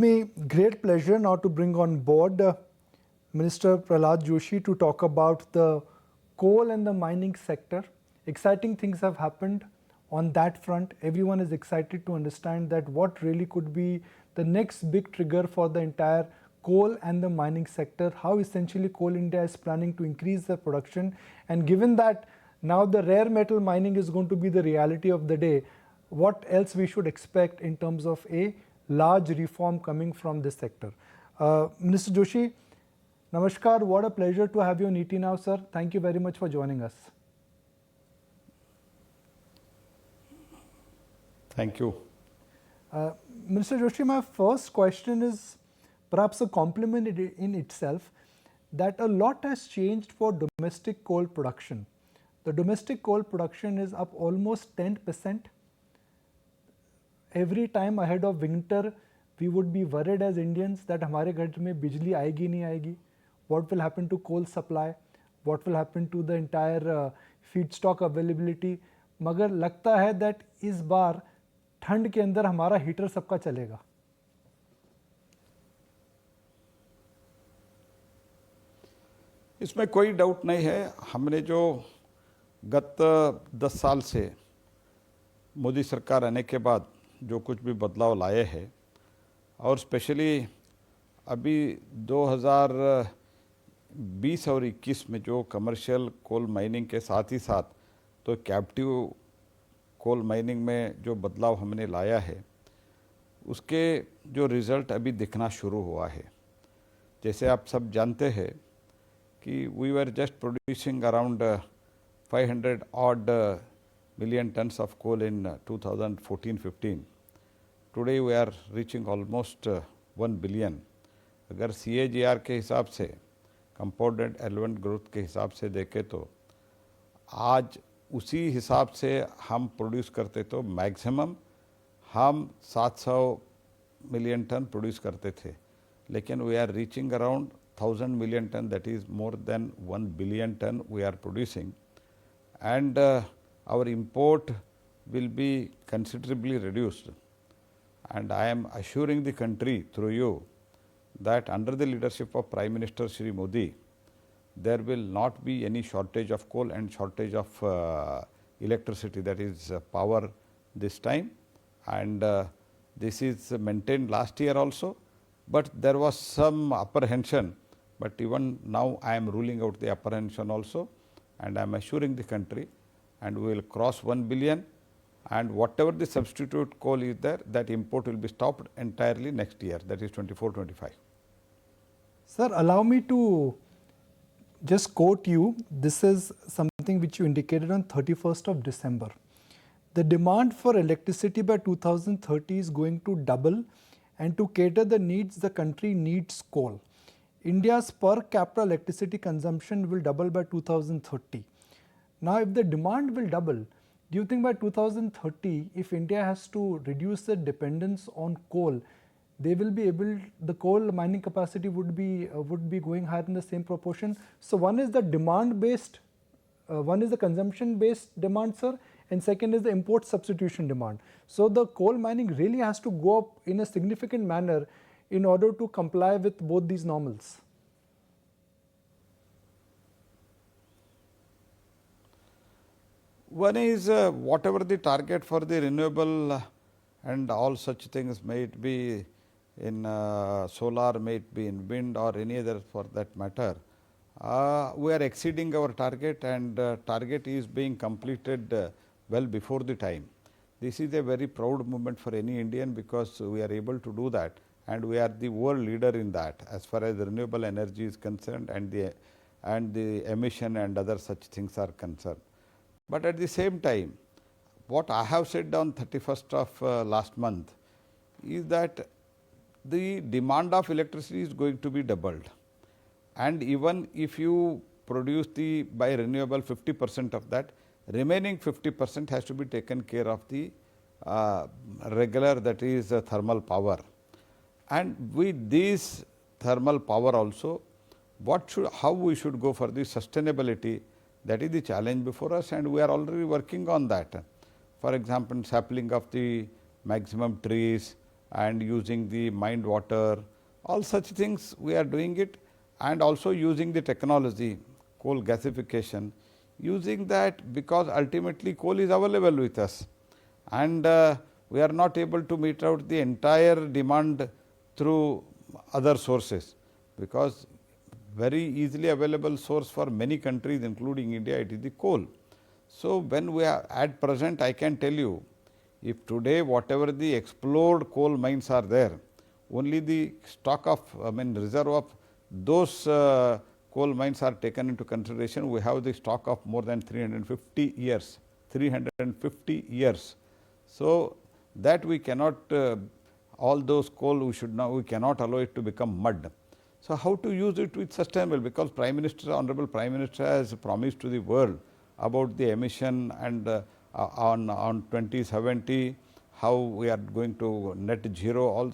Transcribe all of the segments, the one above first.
Me great pleasure now to bring on board Minister Prahlad Joshi to talk about the coal and the mining sector. Exciting things have happened on that front. Everyone is excited to understand that what really could be the next big trigger for the entire coal and the mining sector, how essentially Coal India is planning to increase their production, and given that now the rare metal mining is going to be the reality of the day, what else we should expect in terms of a large reform coming from this sector. Minister Joshi, Namaskar, what a pleasure to have you on ET Now, sir. Thank you very much for joining us. Thank you. Minister Joshi, my first question is perhaps a compliment in itself, that a lot has changed for domestic coal production. The domestic coal production is up almost 10%. Every time ahead of winter, we would be worried as Indians that हमारे घर में बिजली आएगी नहीं आएगी. What will happen to coal supply? What will happen to the entire feedstock availability? मगर लगता है that इस बार ठंड के अंदर हमारा हीटर सबका चलेगा. इसमें कोई डाउट नहीं है. हमने जो गत 10 साल से मोदी सरकार आने के बाद जो कुछ भी बदलाव लाए हैं, और स्पेशली अभी 2020 और 21 में जो कमर्शियल कोल माइनिंग के साथ ही साथ तो कैप्टिव कोल माइनिंग में जो बदलाव हमने लाया है, उसके जो रिज़ल्ट अभी दिखना शुरू हुआ है. जैसे आप सब जानते हैं कि we were just producing around 500 odd million tons of coal in 2014-15. Today we are reaching almost 1 billion. अगर CAGR के हिसाब से, कंपाउंडेड एनुअल ग्रोथ के हिसाब से देखें तो आज उसी हिसाब से हम प्रोड्यूस करते तो मैक्सिमम हम 700 मिलियन टन प्रोड्यूस करते थे, लेकिन we are reaching around 1000 million ton, that is more than 1 billion ton we are producing. And our import will be considerably reduced, and I am assuring the country through you that under the leadership of Prime Minister Shri Modi, there will not be any shortage of coal and shortage of electricity, that is power this time, and this is maintained last year also, but there was some apprehension, but even now I am ruling out the apprehension also, and I am assuring the country, and we will cross 1 billion, and whatever the substitute coal is there, that import will be stopped entirely next year, that is 24-25. Sir, allow me to just quote you. This is something which you indicated on 31st of December. The demand for electricity by 2030 is going to double, and to cater the needs, the country needs coal. India's per capita electricity consumption will double by 2030. Now, if the demand will double, do you think by 2030, if India has to reduce the dependence on coal, they will be able, the coal mining capacity would be going higher in the same proportion? So one is the demand based, one is the consumption based demand, sir, and second is the import substitution demand. So the coal mining really has to go up in a significant manner in order to comply with both these normals. One is whatever the target for the renewable and all such things, may it be in solar, may it be in wind or any other for that matter, we are exceeding our target, and target is being completed well before the time. This is a very proud moment for any Indian, because we are able to do that, and we are the world leader in that as far as renewable energy is concerned, and the emission and other such things are concerned. But at the same time, what I have said on 31st of last month is that the demand of electricity is going to be doubled, and even if you produce the by renewable 50% of that, remaining 50% has to be taken care of the regular, that is thermal power. And with this thermal power also, how we should go for the sustainability, that is the challenge before us, and we are already working on that. For example, sapling of the maximum trees, and using the mined water, all such things we are doing it, and also using the technology, coal gasification, using that because ultimately coal is available with us, and we are not able to meet out the entire demand through other sources, because very easily available source for many countries including India, it is the coal. So, when we are at present, I can tell you, if today whatever the explored coal mines are there, only the stock of reserve of those coal mines are taken into consideration, we have the stock of more than 350 years, 350 years. So, that we cannot all those coal we cannot allow it to become mud. So, how to use it with sustainable, because Honorable Prime Minister has promised to the world about the emission, and on 2070 how we are going to net zero, all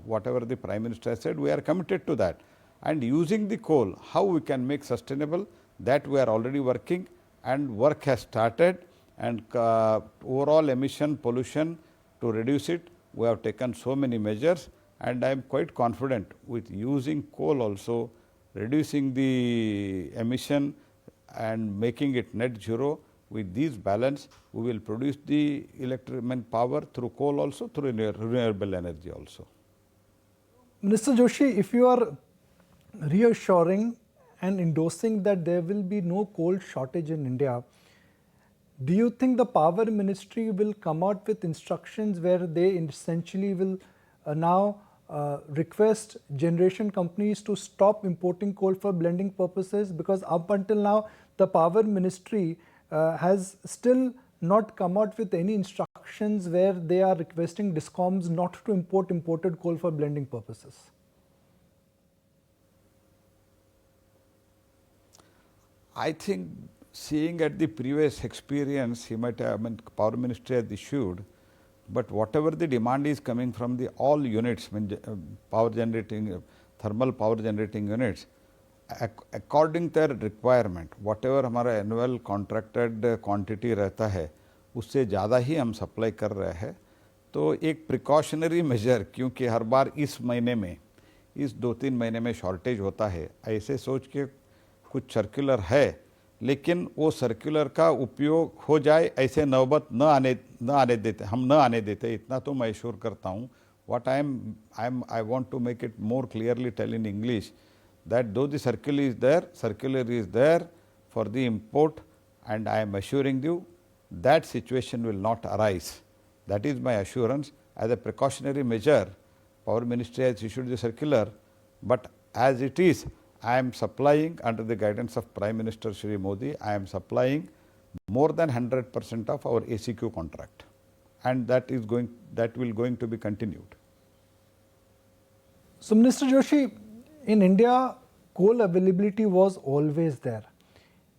whatever the Prime Minister has said, we are committed to that. And using the coal, how we can make sustainable, that we are already working, and work has started, and overall emission pollution, to reduce it, we have taken so many measures, and I am quite confident with using coal also, reducing the emission and making it net zero. With these balance, we will produce the electric power through coal also, through renewable energy also. Minister Joshi, if you are reassuring and endorsing that there will be no coal shortage in India, do you think the Power Ministry will come out with instructions where they essentially will now request generation companies to stop importing coal for blending purposes? Because up until now, the Power Ministry has still not come out with any instructions where they are requesting DISCOMs not to import imported coal for blending purposes. I think, seeing at the previous experience, he might have, Power Ministry has issued, but whatever the demand is coming from the all units, power generating, thermal power generating units, according to their requirement, whatever हमारा annual contracted quantity रहता है, उससे ज़्यादा ही हम supply कर रहे हैं. तो एक प्रिकॉशनरी मेजर, क्योंकि हर बार इस महीने में, इस 2-3 महीने में शॉर्टेज होता है, ऐसे सोच के कुछ सर्कुलर है, लेकिन वो सर्कुलर का उपयोग हो जाए, ऐसे नौबत न आने देते, हम न आने देते, इतना तो मैं एश्योर करता हूँ. What I want to make it more clearly tell in English, that though the circular is there for the import, and I am assuring you that situation will not arise. That is my assurance. As a precautionary measure, Power Ministry has issued the circular, but as it is, I am supplying under the guidance of Prime Minister Shri Modi, I am supplying more than 100% of our ACQ contract, and that will going to be continued. So, Minister Joshi, in India, coal availability was always there.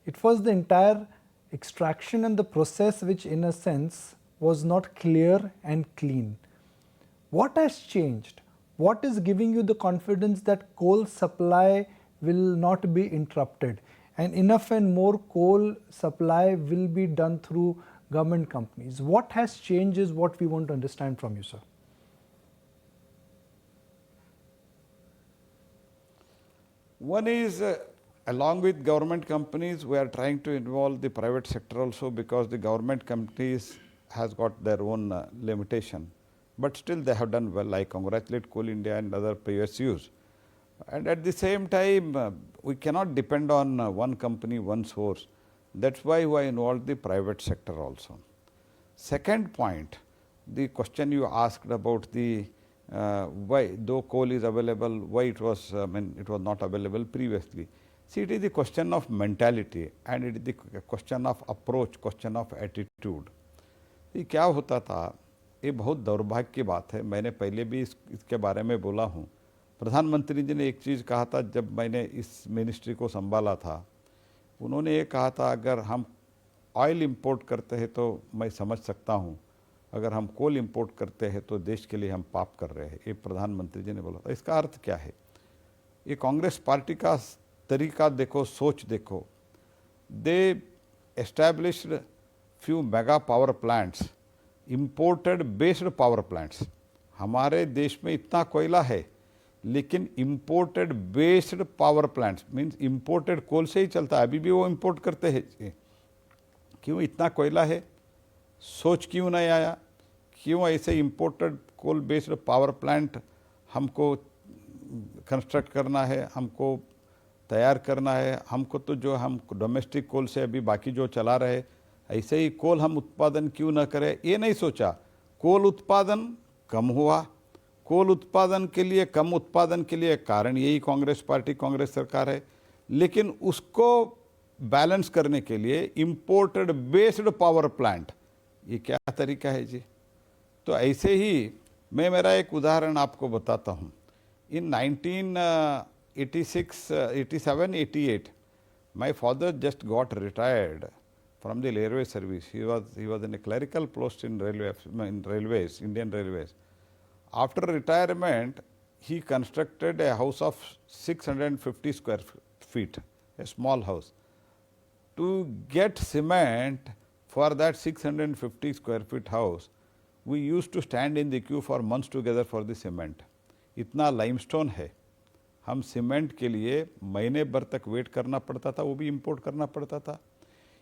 It was the entire extraction and the process which, in a sense, was not clear and clean. What has changed? What is giving you the confidence that coal supply will not be interrupted, and enough and more coal supply will be done through government companies? What has changed is what we want to understand from you, sir. One is, along with government companies, we are trying to involve the private sector also, because the government companies has got their own limitation, but still they have done well. I congratulate Coal India and other PSUs. And at the same time, we cannot depend on one company, one source. That's why we involve the private sector also. Second point, the question you asked about the why, though coal is available, why it was it was not available previously. See, it is the question of mentality, and it is the question of approach, question of attitude. ये क्या होता था, ये बहुत दुर्भाग्य की बात है. मैंने पहले भी इसके बारे में बोला हूँ. प्रधानमंत्री जी ने एक चीज़ कहा था जब मैंने इस मिनिस्ट्री को संभाला था. उन्होंने ये कहा था, अगर हम ऑयल इंपोर्ट करते हैं तो मैं समझ सकता हूँ, अगर हम कोल इंपोर्ट करते हैं तो देश के लिए हम पाप कर रहे हैं. ये प्रधानमंत्री जी ने बोला था. इसका अर्थ क्या है? ये कांग्रेस पार्टी का तरीका देखो, सोच देखो. दे established few mega power plants, imported based power plants. हमारे देश में इतना कोयला है, लेकिन imported based power plants means imported coal से ही चलता है, अभी भी वो इंपोर्ट करते हैं। क्यों इतना कोयला है, सोच क्यों नहीं आया, क्यों ऐसे imported coal based power plant हमको कंस्ट्रक्ट करना है, हमको तैयार करना है। हमको तो जो हम डोमेस्टिक कोल से अभी बाकी जो चला रहे, ऐसे ही कोल हम उत्पादन क्यों न करें, ये नहीं सोचा। कोल उत्पादन कम हुआ, कोल उत्पादन के लिए कम उत्पादन के लिए कारण यही कांग्रेस पार्टी, कांग्रेस सरकार है। लेकिन उसको बैलेंस करने के लिए इंपोर्टेड बेस्ड पावर प्लांट, ये क्या तरीका है जी। तो ऐसे ही मैं मेरा एक उदाहरण आपको बताता हूँ। इन 1986, 87, 88, my father just got retired from the railway service. He was in a clerical post in railways, Indian Railways. After retirement, he constructed a house of 650 square feet, a small house. To get cement for that 650 square feet house, we used to stand in the queue for months together for the cement. इतना limestone है, हम cement के लिए महीने भर तक wait करना पड़ता था, वो भी इंपोर्ट करना पड़ता था।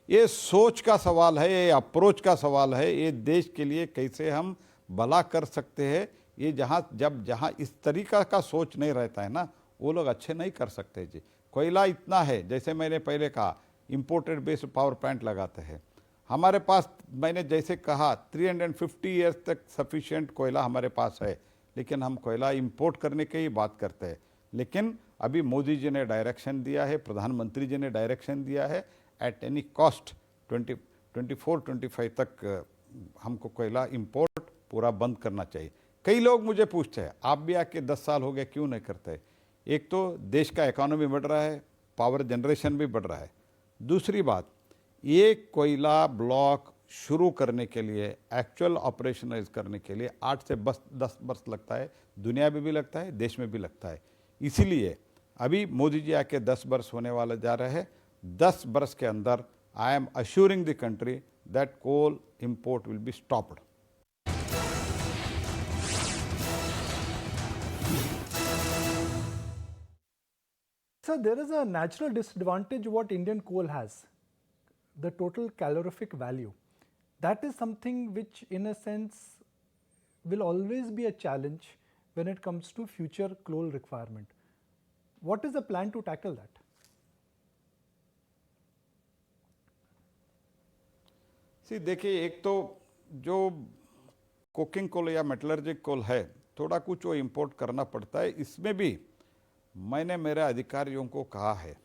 ये सोच का सवाल है, ये अप्रोच का सवाल है, ये देश के लिए कैसे हम भला कर सकते हैं। ये जहाँ इस तरीका का सोच नहीं रहता है ना, वो लोग अच्छे नहीं कर सकते जी। कोयला इतना है, जैसे मैंने पहले कहा, इंपोर्टेड बेस्ड पावर प्लांट लगाते हैं हमारे पास। मैंने जैसे कहा 350 ईयर्स तक सफिशिएंट कोयला हमारे पास है, लेकिन हम कोयला इंपोर्ट करने की ही बात करते हैं। लेकिन अभी मोदी जी ने डायरेक्शन दिया है, प्रधानमंत्री जी ने डायरेक्शन दिया है, एट एनी कॉस्ट 24-25 तक हमको कोयला इंपोर्ट पूरा बंद करना चाहिए। कई लोग मुझे पूछते हैं, आप भी आके 10 साल हो गए क्यों नहीं करते। एक तो देश का इकोनॉमी बढ़ रहा है, पावर जनरेशन भी बढ़ रहा है। दूसरी बात, ये कोयला ब्लॉक शुरू करने के लिए, एक्चुअल ऑपरेशनलाइज करने के लिए 8 से 10 वर्ष लगता है, दुनिया में भी लगता है, देश में भी लगता है। इसीलिए अभी मोदी जी आके 10 वर्ष होने वाले जा रहे हैं। 10 वर्ष के अंदर I am assuring the country that coal import will be stopped. Sir, there is a natural disadvantage what Indian coal has, the total calorific value. That is something which in a sense will always be a challenge when it comes to future coal requirement. What is the plan to tackle that? देखिए, एक तो जो coking coal या मेटलर्जिक कोल है, थोड़ा कुछ वो import करना पड़ता है। इसमें भी मैंने मेरे अधिकारियों को कहा है,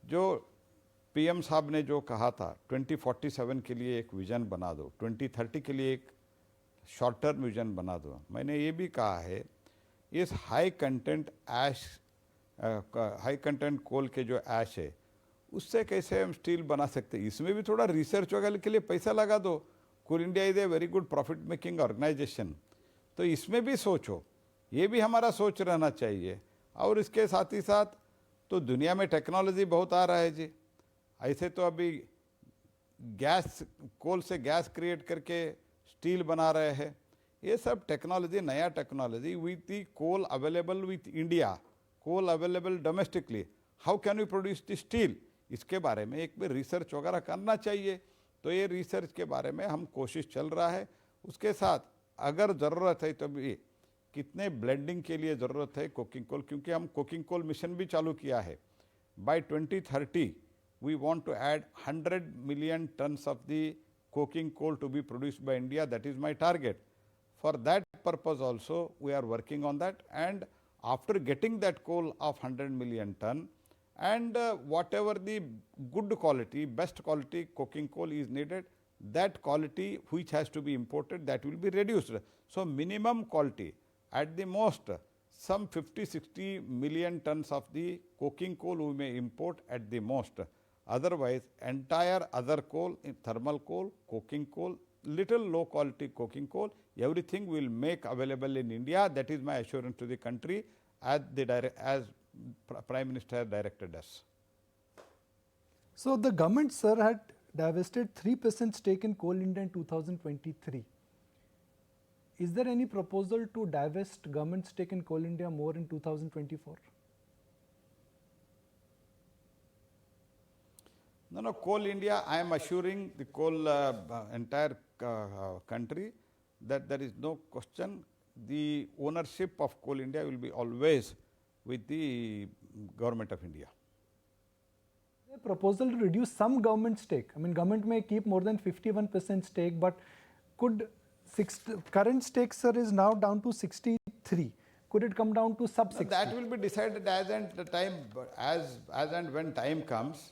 जो पीएम साहब ने जो कहा था 2047 के लिए एक विजन बना दो, 2030 के लिए एक शॉर्ट टर्म विजन बना दो। मैंने ये भी कहा है, इस हाई कंटेंट कोल के जो ऐश है, उससे कैसे हम स्टील बना सकते हैं। इसमें भी थोड़ा रिसर्च वगैरह के लिए पैसा लगा दो। Coal India is a very good profit making organisation, तो इसमें भी सोचो, ये भी हमारा सोच रहना चाहिए। और इसके साथ ही साथ तो दुनिया में टेक्नोलॉजी बहुत आ रहा है जी। ऐसे तो अभी गैस, कोल से गैस क्रिएट करके स्टील बना रहे हैं। ये सब टेक्नोलॉजी, नया technology with the coal available with India, coal available domestically, how can we produce the steel, इसके बारे में एक भी रिसर्च वगैरह करना चाहिए। तो ये रिसर्च के बारे में हम कोशिश चल रहा है। उसके साथ अगर ज़रूरत है तो भी कितने ब्लेंडिंग के लिए ज़रूरत है कोकिंग कोल, क्योंकि हम कोकिंग कोल मिशन भी चालू किया है। By 2030 we want to add 100 million tons of the coking coal to be produced by India. That is my target. For that purpose also we are working on that, and after getting that coal of 100 million ton and whatever the good quality, best quality coking coal is needed, that quality which has to be imported, that will be reduced. So minimum quality, at the most some 50-60 million tons of the coking coal we may import at the most. Otherwise entire other coal, thermal coal, coking coal, little low quality coking coal, everything will make available in India. That is my assurance to the country as Prime Minister directed us. So the government, sir, had divested 3% stake in Coal India in 2023. is there any proposal to divest government stake in Coal India more in 2024? No, no, Coal India, I am assuring the coal entire country that there is no question. The ownership of Coal India will be always with the government of India. A proposal to reduce some government stake. I mean, government may keep more than 51% stake, but could current stake, sir, is now down to 63. Could it come down to sub 60? That will be decided as and the time, as and when time comes.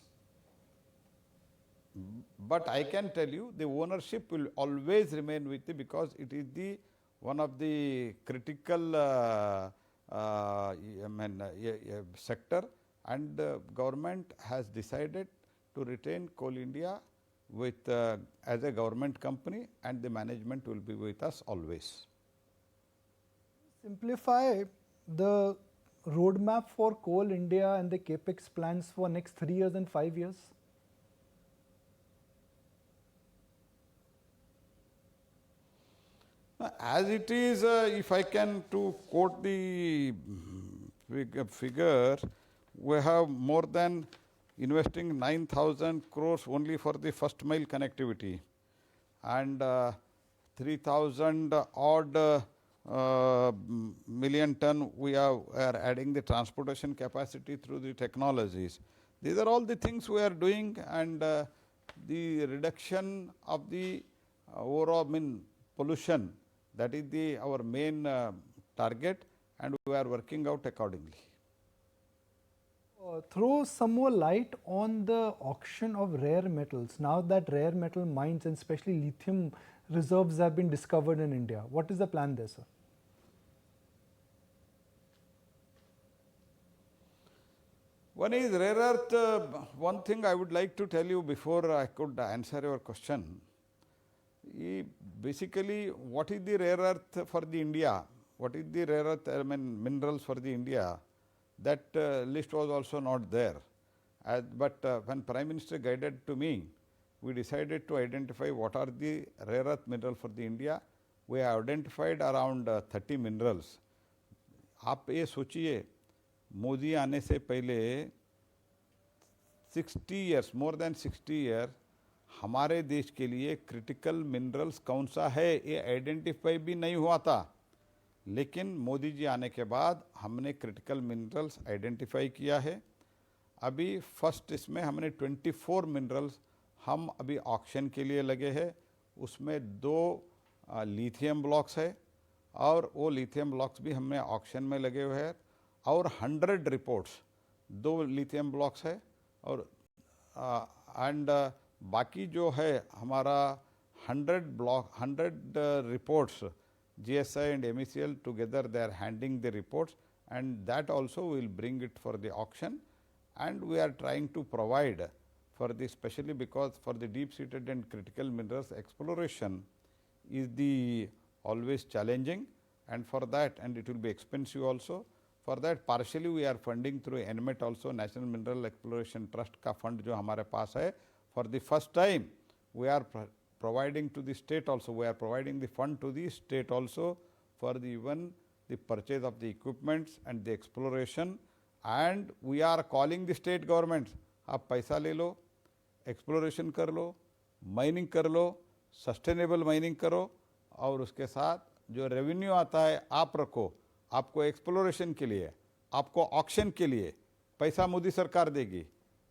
But I can tell you, the ownership will always remain with the, because it is the one of the critical sector, and government has decided to retain Coal India with as a government company, and the management will be with us always. Simplify the roadmap for Coal India and the capex plans for next 3 years and 5 years. As it is, if I can to quote the figure, we have more than investing 9,000 crores only for the first mile connectivity, and 3,000 odd million ton we are adding the transportation capacity through the technologies. These are all the things we are doing, and the reduction of the overall pollution, that is our main target, and we are working out accordingly. Throw some more light on the auction of rare metals. Now that rare metal mines and especially lithium reserves have been discovered in India, what is the plan there, sir? One is rare earth. One thing I would like to tell you before I could answer your question. Basically, what is the rare earth for the India? What is the rare earth minerals for the India? That list was also not there. But when Prime Minister guided to me, we decided to identify what are the rare earth mineral for the India. We have identified around 30 minerals. आप ये सोचिए, मोदी आने से पहले 60 years, more than 60 years, हमारे देश के लिए क्रिटिकल मिनरल्स कौन सा है ये आइडेंटिफाई भी नहीं हुआ था, लेकिन मोदी जी आने के बाद हमने क्रिटिकल मिनरल्स आइडेंटिफाई किया है। अभी फर्स्ट इसमें हमने 24 मिनरल्स हम अभी ऑक्शन के लिए लगे हैं। उसमें 2 लिथियम ब्लॉक्स है, और वो लिथियम ब्लॉक्स भी हमने ऑक्शन में लगे हुए हैं, और 100 रिपोर्ट्स 2 लिथियम ब्लॉक्स है, और एंड बाकी जो है हमारा 100 reports, GSI and MECL together they are handing the reports, and that also will bring it for the auction, and we are trying to provide for the, especially because for the deep seated and critical minerals exploration is the always challenging, and for that, and it will be expensive also. For that partially we are funding through NMET also, National Mineral Exploration Trust का fund जो हमारे पास है. For the first time we are providing to the state also, we are providing the fund to the state also for the even the purchase of the equipments and the exploration, and we are calling the state governments, आप पैसा ले लो, exploration कर लो, mining कर लो, sustainable mining करो, और उसके साथ जो रेवेन्यू आता है आप रखो, आपको एक्सप्लोरेशन के लिए, आपको ऑक्शन के लिए पैसा मोदी सरकार देगी,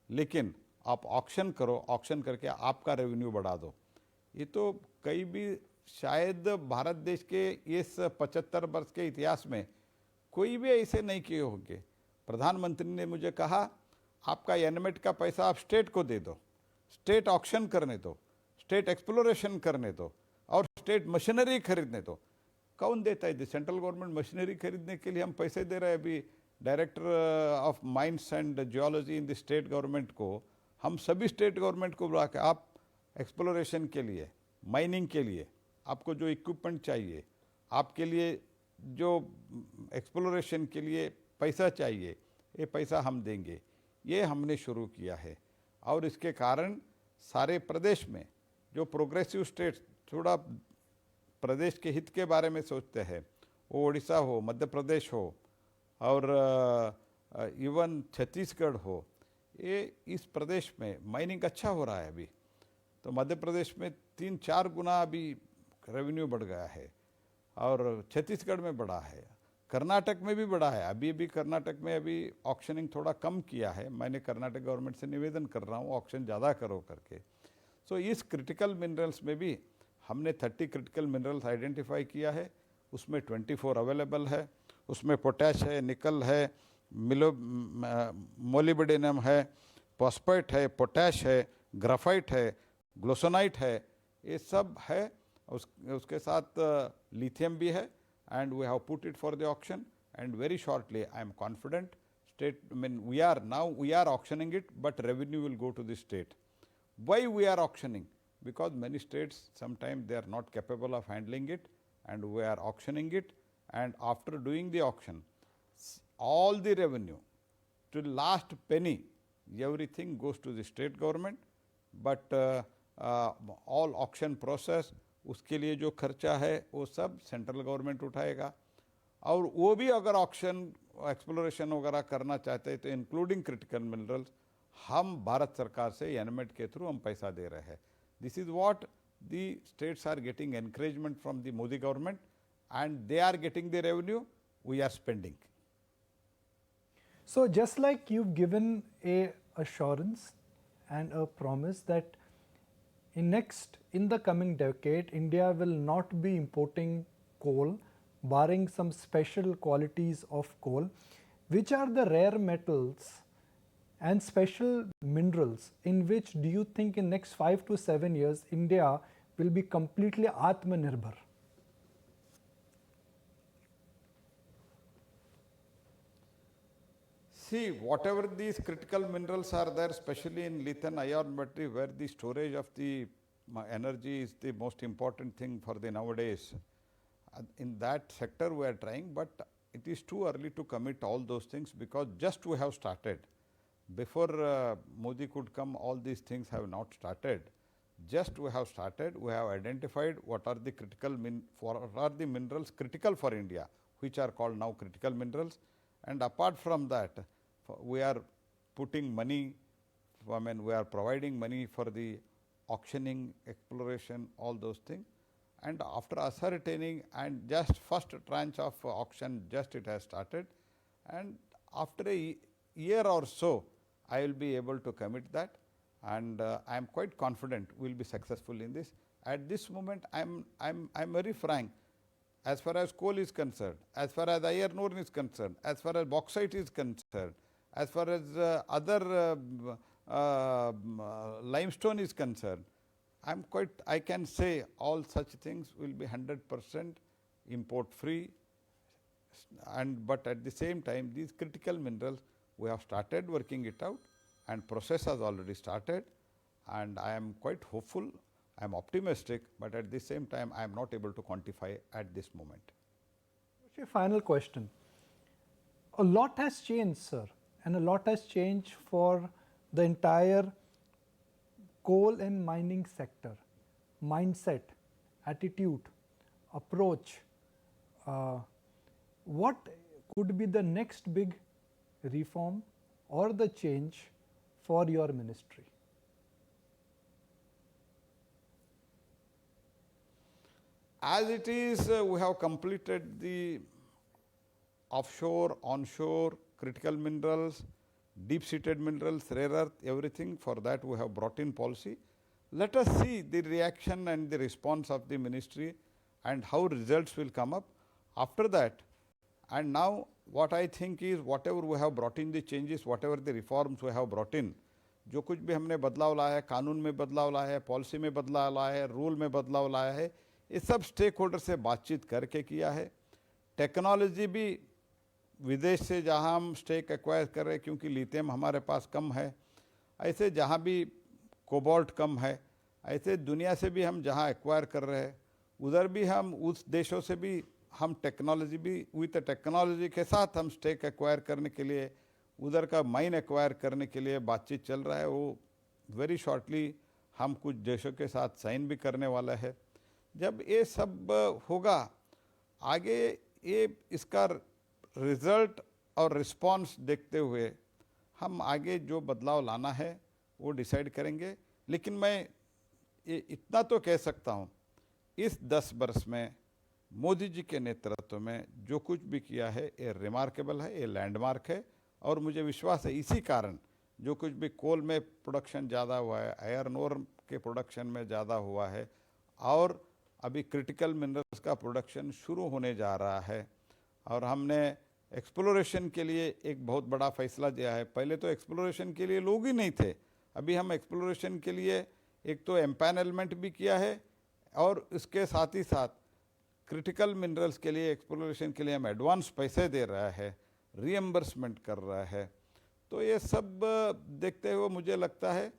लेकिन आप ऑक्शन करो, ऑक्शन करके आपका रेवेन्यू बढ़ा दो। ये तो कई भी शायद भारत देश के इस 75 वर्ष के इतिहास में कोई भी ऐसे नहीं किए होंगे। प्रधानमंत्री ने मुझे कहा आपका एनमेट का पैसा आप स्टेट को दे दो, स्टेट ऑक्शन करने दो, स्टेट एक्सप्लोरेशन करने दो, और स्टेट मशीनरी खरीदने दो। कौन देता है? सेंट्रल गवर्नमेंट मशीनरी खरीदने के लिए हम पैसे दे रहे हैं। अभी director of mines and geology in the state government को, हम सभी स्टेट गवर्नमेंट को बुला के आप एक्सप्लोरेशन के लिए, माइनिंग के लिए आपको जो इक्विपमेंट चाहिए, आपके लिए जो एक्सप्लोरेशन के लिए पैसा चाहिए, ये पैसा हम देंगे। ये हमने शुरू किया है, और इसके कारण सारे प्रदेश में जो प्रोग्रेसिव स्टेट्स थोड़ा प्रदेश के हित के बारे में सोचते हैं, वो उड़ीसा हो, मध्य प्रदेश हो और इवन छत्तीसगढ़ हो, ये इस प्रदेश में माइनिंग अच्छा हो रहा है अभी। तो मध्य प्रदेश में 3-4 गुना अभी रेवेन्यू बढ़ गया है और छत्तीसगढ़ में बढ़ा है, कर्नाटक में भी बढ़ा है। अभी कर्नाटक में अभी ऑक्शनिंग थोड़ा कम किया है। मैंने कर्नाटक गवर्नमेंट से निवेदन कर रहा हूँ ऑक्शन ज़्यादा करो करके। सो इस क्रिटिकल मिनरल्स में भी हमने 30 क्रिटिकल मिनरल्स आइडेंटिफाई किया है, उसमें 24 अवेलेबल है। उसमें पोटैश है, निकल है, मोलिब्डेनम है, फॉस्फेट है, पोटैश है, ग्राफाइट है, ग्लोसोनाइट है, ये सब है। उसके साथ लिथियम भी है and we have put it for the auction, and very shortly I am confident we are auctioning it, but revenue will go to the state. Why we are auctioning? Because many states sometimes they are not capable of handling it, and we are auctioning it, and after doing the auction, all the revenue to last penny, everything goes to the state government, but all auction process, उसके लिए जो खर्चा है वो सब central government उठाएगा। और वो भी अगर ऑक्शन एक्सप्लोरेशन वगैरह करना चाहते हैं तो इंक्लूडिंग क्रिटिकल मिनरल्स हम भारत सरकार से एनमेट के थ्रू हम पैसा दे रहे हैं। This is what the states are getting encouragement from the Modi government and they are getting the revenue, we are spending. So just like you've given a assurance and a promise that in the coming decade, India will not be importing coal, barring some special qualities of coal. Which are the rare metals and special minerals in which do you think in next 5 to 7 years India will be completely Atmanirbhar? See, whatever these critical minerals are there, especially in lithium ion battery, where the storage of the energy is the most important thing for the nowadays. In that sector we are trying, but it is too early to commit all those things because just we have started. Before Modi could come, all these things have not started. Just we have started, we have identified what are the minerals critical for India, which are called now critical minerals. And apart from that, we are putting money, we are providing money for the auctioning, exploration, all those things. And after ascertaining, and just first tranche of auction, just it has started. And after a year or so, I will be able to commit that. And I am quite confident we will be successful in this. At this moment, I'm very frank. As far as coal is concerned, as far as iron ore is concerned, as far as bauxite is concerned, as far as other limestone is concerned, I can say all such things will be 100% import free. But at the same time, these critical minerals, we have started working it out, and process has already started, and I am quite hopeful. I am optimistic, but at the same time, I am not able to quantify at this moment. Final question. A lot has changed, sir, and a lot has changed for the entire coal and mining sector. Mindset, attitude, approach. What could be the next big reform or the change for your ministry? As it is, we have completed the offshore, onshore, critical minerals, deep-seated minerals, rare earth, everything. For that we have brought in policy. Let us see the reaction and the response of the ministry and how results will come up. After that, and now what I think is whatever we have brought in the changes, whatever the reforms we have brought in, जो कुछ भी हमने बदलाव लाया है, कानून में बदलाव लाया है, पॉलिसी में बदलाव लाया है, रूल में बदलाव लाया है, ये सब स्टेक होल्डर से बातचीत करके किया है। टेक्नोलॉजी भी विदेश से जहां हम स्टेक एक्वायर कर रहे हैं, क्योंकि लिथियम हमारे पास कम है, ऐसे जहां भी कोबाल्ट कम है, ऐसे दुनिया से भी हम जहां एक्वायर कर रहे हैं, उधर भी हम उस देशों से भी हम टेक्नोलॉजी भी विद टेक्नोलॉजी के साथ हम स्टेक एक्वायर करने के लिए, उधर का माइन एक्वायर करने के लिए बातचीत चल रहा है। वो वेरी शॉर्टली हम कुछ देशों के साथ साइन भी करने वाला है। जब ये सब होगा आगे, ये इसका रिजल्ट और रिस्पांस देखते हुए हम आगे जो बदलाव लाना है वो डिसाइड करेंगे। लेकिन मैं ये इतना तो कह सकता हूँ, इस 10 वर्ष में मोदी जी के नेतृत्व में जो कुछ भी किया है ये रिमार्केबल है, ये लैंडमार्क है। और मुझे विश्वास है इसी कारण जो कुछ भी कोल में प्रोडक्शन ज़्यादा हुआ है, आयरन ओर के प्रोडक्शन में ज़्यादा हुआ है, और अभी क्रिटिकल मिनरल्स का प्रोडक्शन शुरू होने जा रहा है। और हमने एक्सप्लोरेशन के लिए एक बहुत बड़ा फैसला दिया है। पहले तो एक्सप्लोरेशन के लिए लोग ही नहीं थे, अभी हम एक्सप्लोरेशन के लिए एक तो एम्पैनलमेंट भी किया है, और इसके साथ ही साथ क्रिटिकल मिनरल्स के लिए एक्सप्लोरेशन के लिए हम एडवांस पैसे दे रहा है, रीएम्बर्समेंट कर रहा है। तो ये सब देखते हुए मुझे लगता है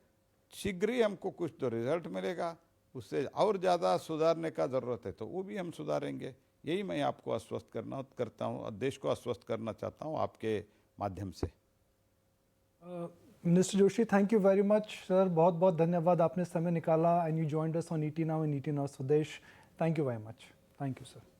शीघ्र ही हमको कुछ तो रिजल्ट मिलेगा, उससे और ज़्यादा सुधारने का ज़रूरत है तो वो भी हम सुधारेंगे। यही मैं आपको आश्वस्त करता हूँ और देश को आश्वस्त करना चाहता हूँ आपके माध्यम से। Minister Joshi, thank you very much sir, बहुत बहुत धन्यवाद, आपने समय निकाला and you joined us on ET now and ET now Swadesh. Thank you very much. Thank you sir.